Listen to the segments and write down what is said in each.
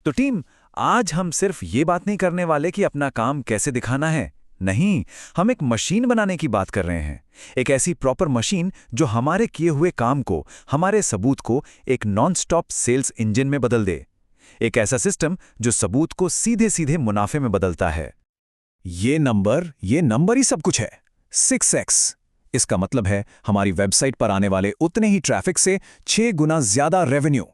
तो टीम, आज हम सिर्फ ये बात नहीं करने वाले कि अपना काम कैसे दिखाना है। नहीं, हम एक मशीन बनाने की बात कर रहे हैं। एक ऐसी प्रॉपर मशीन जो हमारे किए हुए काम को, हमारे सबूत को एक नॉन स्टॉप सेल्स इंजन में बदल दे। एक ऐसा सिस्टम जो सबूत को सीधे सीधे मुनाफे में बदलता है। ये नंबर ही सब कुछ है। 6x। इसका मतलब है हमारी वेबसाइट पर आने वाले उतने ही ट्रैफिक से 6 गुना ज्यादा रेवेन्यू।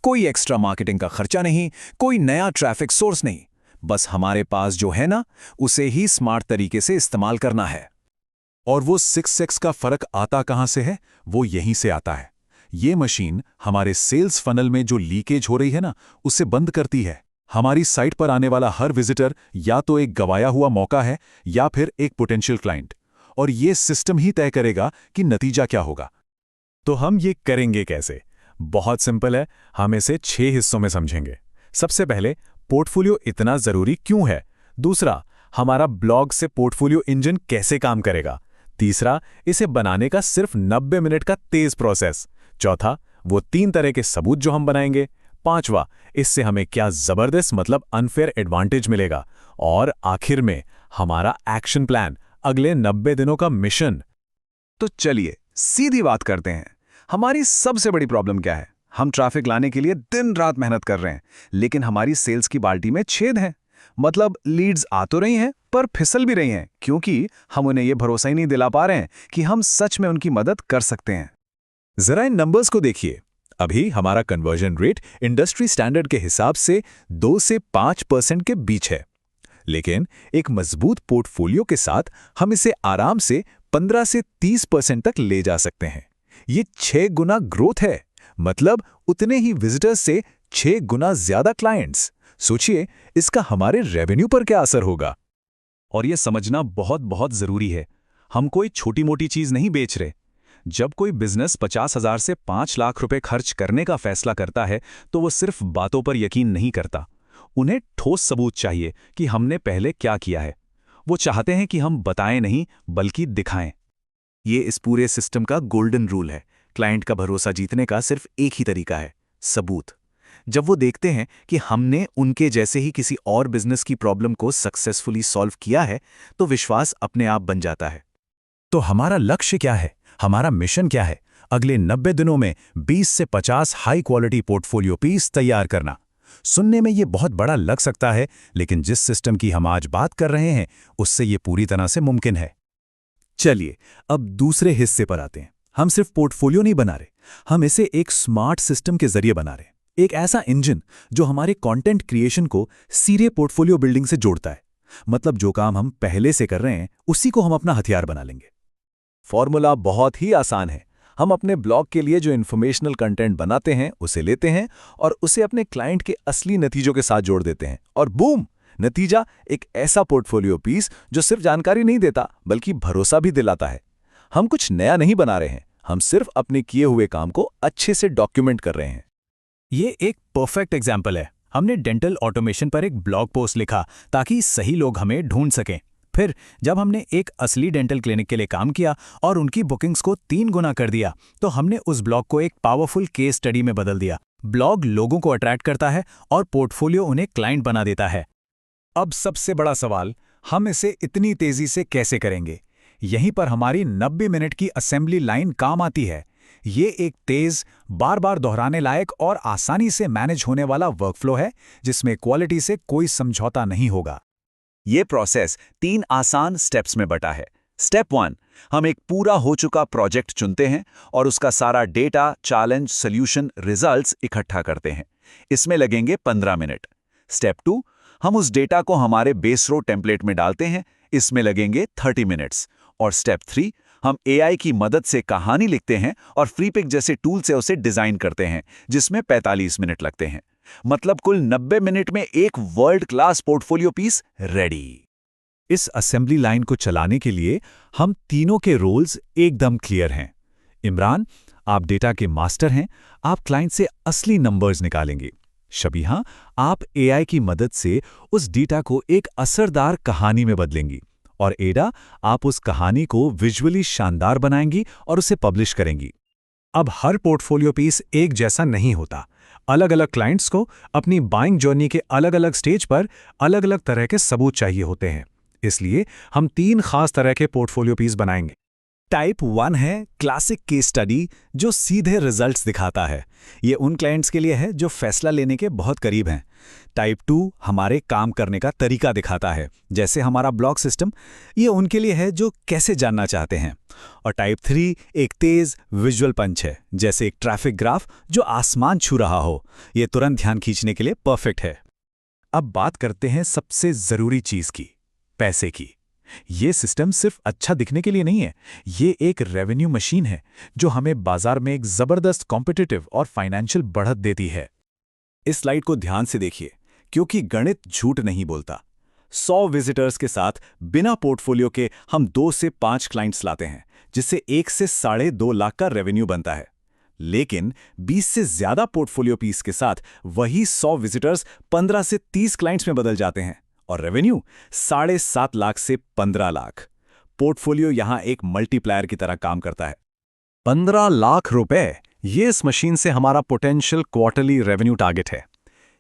कोई एक्स्ट्रा मार्केटिंग का खर्चा नहीं, कोई नया ट्रैफिक सोर्स नहीं। बस हमारे पास जो है ना, उसे ही स्मार्ट तरीके से इस्तेमाल करना है। और वो 6x का फर्क आता कहां से है? वो यहीं से आता है। ये मशीन हमारे सेल्स फनल में जो लीकेज हो रही है ना, उसे बंद करती है। हमारी साइट पर आने वाला हर विजिटर या तो एक गवाया हुआ मौका है या फिर एक पोटेंशियल क्लाइंट, और ये सिस्टम ही तय करेगा कि नतीजा क्या होगा। तो हम ये करेंगे कैसे? बहुत सिंपल है, हम इसे 6 हिस्सों में समझेंगे। सबसे पहले, पोर्टफोलियो इतना जरूरी क्यों है। दूसरा, हमारा ब्लॉग से पोर्टफोलियो इंजन कैसे काम करेगा। तीसरा, इसे बनाने का सिर्फ 90 मिनट का तेज प्रोसेस। चौथा, वो 3 तरह के सबूत जो हम बनाएंगे। पांचवा, इससे हमें क्या जबरदस्त मतलब अनफेयर एडवांटेज मिलेगा। और आखिर में हमारा एक्शन प्लान, अगले 90 दिनों का मिशन। तो चलिए सीधी बात करते हैं। हमारी सबसे बड़ी प्रॉब्लम क्या है? हम ट्रैफिक लाने के लिए दिन रात मेहनत कर रहे हैं, लेकिन हमारी सेल्स की बाल्टी में छेद है। मतलब लीड्स आ तो रही हैं पर फिसल भी रही हैं, क्योंकि हम उन्हें यह भरोसा ही नहीं दिला पा रहे हैं कि हम सच में उनकी मदद कर सकते हैं। जरा इन नंबर्स को देखिए। अभी हमारा कन्वर्जन रेट इंडस्ट्री स्टैंडर्ड के हिसाब से 2 से 5% के बीच है, लेकिन एक मजबूत पोर्टफोलियो के साथ हम इसे आराम से 15 से 30% तक ले जा सकते हैं। ये 6 गुना ग्रोथ है, मतलब उतने ही विजिटर्स से 6 गुना ज्यादा क्लाइंट्स। सोचिए इसका हमारे रेवेन्यू पर क्या असर होगा। और ये समझना बहुत बहुत जरूरी है, हम कोई छोटी मोटी चीज नहीं बेच रहे। जब कोई बिजनेस 50,000 से 5 लाख रुपए खर्च करने का फैसला करता है, तो वो सिर्फ बातों पर यकीन नहीं करता। उन्हें ठोस सबूत चाहिए कि हमने पहले क्या किया है। वो चाहते हैं कि हम बताएं नहीं, बल्कि दिखाएं। ये इस पूरे सिस्टम का गोल्डन रूल है। क्लाइंट का भरोसा जीतने का सिर्फ एक ही तरीका है, सबूत। जब वो देखते हैं कि हमने उनके जैसे ही किसी और बिजनेस की प्रॉब्लम को सक्सेसफुली सॉल्व किया है, तो विश्वास अपने आप बन जाता है। तो हमारा लक्ष्य क्या है? हमारा मिशन क्या है? अगले 90 दिनों में 20 से 50 हाई क्वालिटी पोर्टफोलियो पीस तैयार करना। सुनने में ये बहुत बड़ा लग सकता है, लेकिन जिस सिस्टम की हम आज बात कर रहे हैं, उससे ये पूरी तरह से मुमकिन है। चलिए अब दूसरे हिस्से पर आते हैं। हम सिर्फ पोर्टफोलियो नहीं बना रहे, हम इसे एक स्मार्ट सिस्टम के जरिए बना रहे हैं। एक ऐसा इंजन जो हमारे कंटेंट क्रिएशन को सीधे पोर्टफोलियो बिल्डिंग से जोड़ता है। मतलब जो काम हम पहले से कर रहे हैं, उसी को हम अपना हथियार बना लेंगे। फॉर्मूला बहुत ही आसान है। हम अपने ब्लॉग के लिए जो इन्फॉर्मेशनल कंटेंट बनाते हैं, उसे लेते हैं और उसे अपने क्लाइंट के असली नतीजों के साथ जोड़ देते हैं, और बूम, नतीजा एक ऐसा पोर्टफोलियो पीस जो सिर्फ जानकारी नहीं देता, बल्कि भरोसा भी दिलाता है। हम कुछ नया नहीं बना रहे हैं, हम सिर्फ अपने किए हुए काम को अच्छे से डॉक्यूमेंट कर रहे हैं। ये एक परफेक्ट एग्जाम्पल है। हमने डेंटल ऑटोमेशन पर एक ब्लॉग पोस्ट लिखा ताकि सही लोग हमें ढूंढ सकें। फिर जब हमने एक असली डेंटल क्लिनिक के लिए काम किया और उनकी बुकिंग्स को 3 गुना कर दिया, तो हमने उस ब्लॉग को एक पावरफुल केस स्टडी में बदल दिया। ब्लॉग लोगों को अट्रैक्ट करता है और पोर्टफोलियो उन्हें क्लाइंट बना देता है। अब सबसे बड़ा सवाल, हम इसे इतनी तेजी से कैसे करेंगे? यहीं पर हमारी 90 मिनट की असेंबली लाइन काम आती है। ये एक तेज, बार बार दोहराने लायक और आसानी से मैनेज होने वाला वर्कफ्लो है, जिसमें क्वालिटी से कोई समझौता नहीं होगा। ये प्रोसेस 3 आसान स्टेप्स में बटा है। स्टेप 1, हम एक पूरा हो चुका प्रोजेक्ट चुनते हैं और उसका सारा डेटा, चैलेंज, सॉल्यूशन, रिजल्ट्स इकट्ठा करते हैं। इसमें लगेंगे 15 मिनट। स्टेप 2, हम उस डेटा को हमारे बेस रो टेम्पलेट में डालते हैं। इसमें लगेंगे 30 मिनट्स। और स्टेप 3, हम AI की मदद से कहानी लिखते हैं और फ्रीपिक जैसे टूल से उसे डिजाइन करते हैं, जिसमें 45 मिनट लगते हैं। मतलब कुल 90 मिनट में एक world class portfolio piece ready. इस असेंबली लाइन को चलाने के लिए हम तीनों के रोल्स एकदम क्लियर हैं। इमरान, आप डेटा के मास्टर हैं, आप क्लाइंट से असली नंबर्स निकालेंगे। शबीहा, आप AI की मदद से उस डेटा को एक असरदार कहानी में बदलेंगी। और एडा, आप उस कहानी को विजुअली शानदार बनाएंगी और उसे पब्लिश करेंगी। अब हर पोर्टफोलियो पीस एक जैसा नहीं होता। अलग अलग क्लाइंट्स को अपनी बाइंग जर्नी के अलग अलग स्टेज पर अलग अलग तरह के सबूत चाहिए होते हैं। इसलिए हम 3 खास तरह के पोर्टफोलियो पीस बनाएंगे। टाइप 1 है क्लासिक केस स्टडी, जो सीधे रिजल्ट्स दिखाता है। ये उन क्लाइंट्स के लिए है जो फैसला लेने के बहुत करीब हैं। टाइप 2 हमारे काम करने का तरीका दिखाता है, जैसे हमारा ब्लॉक सिस्टम। ये उनके लिए है जो कैसे जानना चाहते हैं। और टाइप 3 एक तेज विजुअल पंच है, जैसे एक ट्रैफिक ग्राफ जो आसमान छू रहा हो। ये तुरंत ध्यान खींचने के लिए परफेक्ट है। अब बात करते हैं सबसे जरूरी चीज की, पैसे की। ये सिस्टम सिर्फ अच्छा दिखने के लिए नहीं है, ये एक रेवेन्यू मशीन है जो हमें बाजार में एक जबरदस्त कॉम्पिटिटिव और फाइनेंशियल बढ़त देती है। इस स्लाइड को ध्यान से देखिए, क्योंकि गणित झूठ नहीं बोलता। 100 विजिटर्स के साथ बिना पोर्टफोलियो के हम 2 से 5 क्लाइंट्स लाते हैं, जिससे 1 से 2.5 लाख का रेवेन्यू बनता है। लेकिन 20 से ज्यादा पोर्टफोलियो पीस के साथ वही 100 विजिटर्स 15 से 30 क्लाइंट्स में बदल जाते हैं और रेवेन्यू 7.5 लाख से 15 लाख। पोर्टफोलियो यहां एक मल्टीप्लायर की तरह काम करता है। 15 लाख रुपए, ये इस मशीन से हमारा पोटेंशियल क्वार्टरली रेवेन्यू टारगेट है।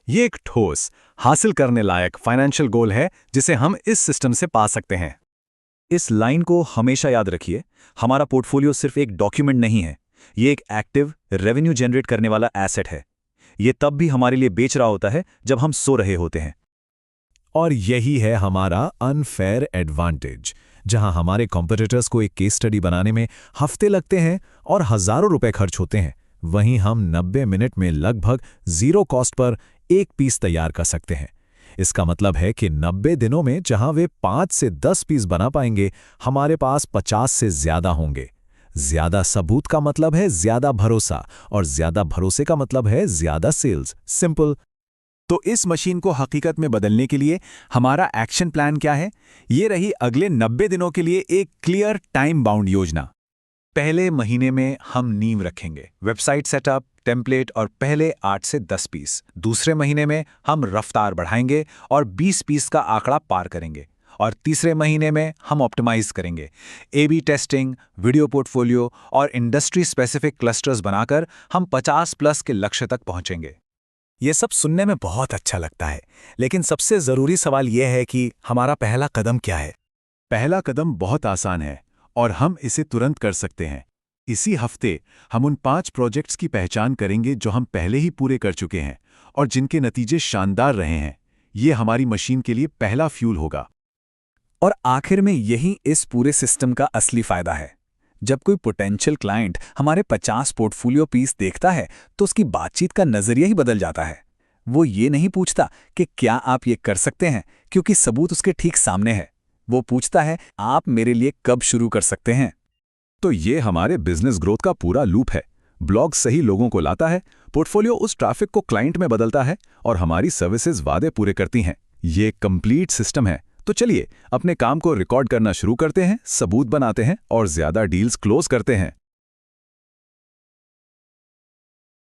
ये एक ठोस, हासिल करने लायक फाइनेंशियल गोल है जिसे हम इस सिस्टम से पा सकते हैं। इस लाइन को हमेशा याद रखिए, हमारा पोर्टफोलियो सिर्फ एक डॉक्यूमेंट नहीं है, ये एक एक्टिव रेवेन्यू जनरेट करने वाला एसेट है। ये तब भी हमारे लिए बेच रहा होता है जब हम सो रहे होते हैं। और यही है हमारा अनफेयर एडवांटेज, जहां हमारे कॉम्पिटिटर्स को एक केस स्टडी बनाने में हफ्ते लगते हैं और हजारों रुपए खर्च होते हैं, वहीं हम 90 मिनट में लगभग 0 कॉस्ट पर एक पीस तैयार कर सकते हैं। इसका मतलब है कि 90 दिनों में जहां वे 5 से 10 पीस बना पाएंगे, हमारे पास 50 से ज्यादा होंगे। ज्यादा सबूत का मतलब है ज्यादा भरोसा, और ज्यादा भरोसे का मतलब है ज्यादा सेल्स। सिंपल। तो इस मशीन को हकीकत में बदलने के लिए हमारा एक्शन प्लान क्या है? ये रही अगले 90 दिनों के लिए एक क्लियर टाइम बाउंड योजना। पहले महीने में हम नींव रखेंगे, वेबसाइट सेटअप, टेम्पलेट और पहले 8 से 10 पीस। दूसरे महीने में हम रफ्तार बढ़ाएंगे और 20 पीस का आंकड़ा पार करेंगे। और तीसरे महीने में हम ऑप्टिमाइज करेंगे, A/B टेस्टिंग, वीडियो पोर्टफोलियो और इंडस्ट्री स्पेसिफिक क्लस्टर्स बनाकर हम 50+ के लक्ष्य तक पहुंचेंगे। ये सब सुनने में बहुत अच्छा लगता है, लेकिन सबसे जरूरी सवाल यह है कि हमारा पहला कदम क्या है? पहला कदम बहुत आसान है और हम इसे तुरंत कर सकते हैं। इसी हफ्ते हम उन 5 प्रोजेक्ट्स की पहचान करेंगे जो हम पहले ही पूरे कर चुके हैं और जिनके नतीजे शानदार रहे हैं। ये हमारी मशीन के लिए पहला फ्यूल होगा। और आखिर में यही इस पूरे सिस्टम का असली फायदा है। जब कोई पोटेंशियल क्लाइंट हमारे 50 पोर्टफोलियो पीस देखता है तो उसकी बातचीत का नजरिया ही बदल जाता है। वो ये नहीं पूछता कि क्या आप ये कर सकते हैं, क्योंकि सबूत उसके ठीक सामने है। वो पूछता है, आप मेरे लिए कब शुरू कर सकते हैं? तो ये हमारे बिजनेस ग्रोथ का पूरा लूप है। ब्लॉग सही लोगों को लाता है, पोर्टफोलियो उस ट्रैफिक को क्लाइंट में बदलता है और हमारी सर्विसेज वादे पूरे करती हैं। ये कंप्लीट सिस्टम है। तो चलिए अपने काम को रिकॉर्ड करना शुरू करते हैं, सबूत बनाते हैं और ज्यादा डील्स क्लोज करते हैं।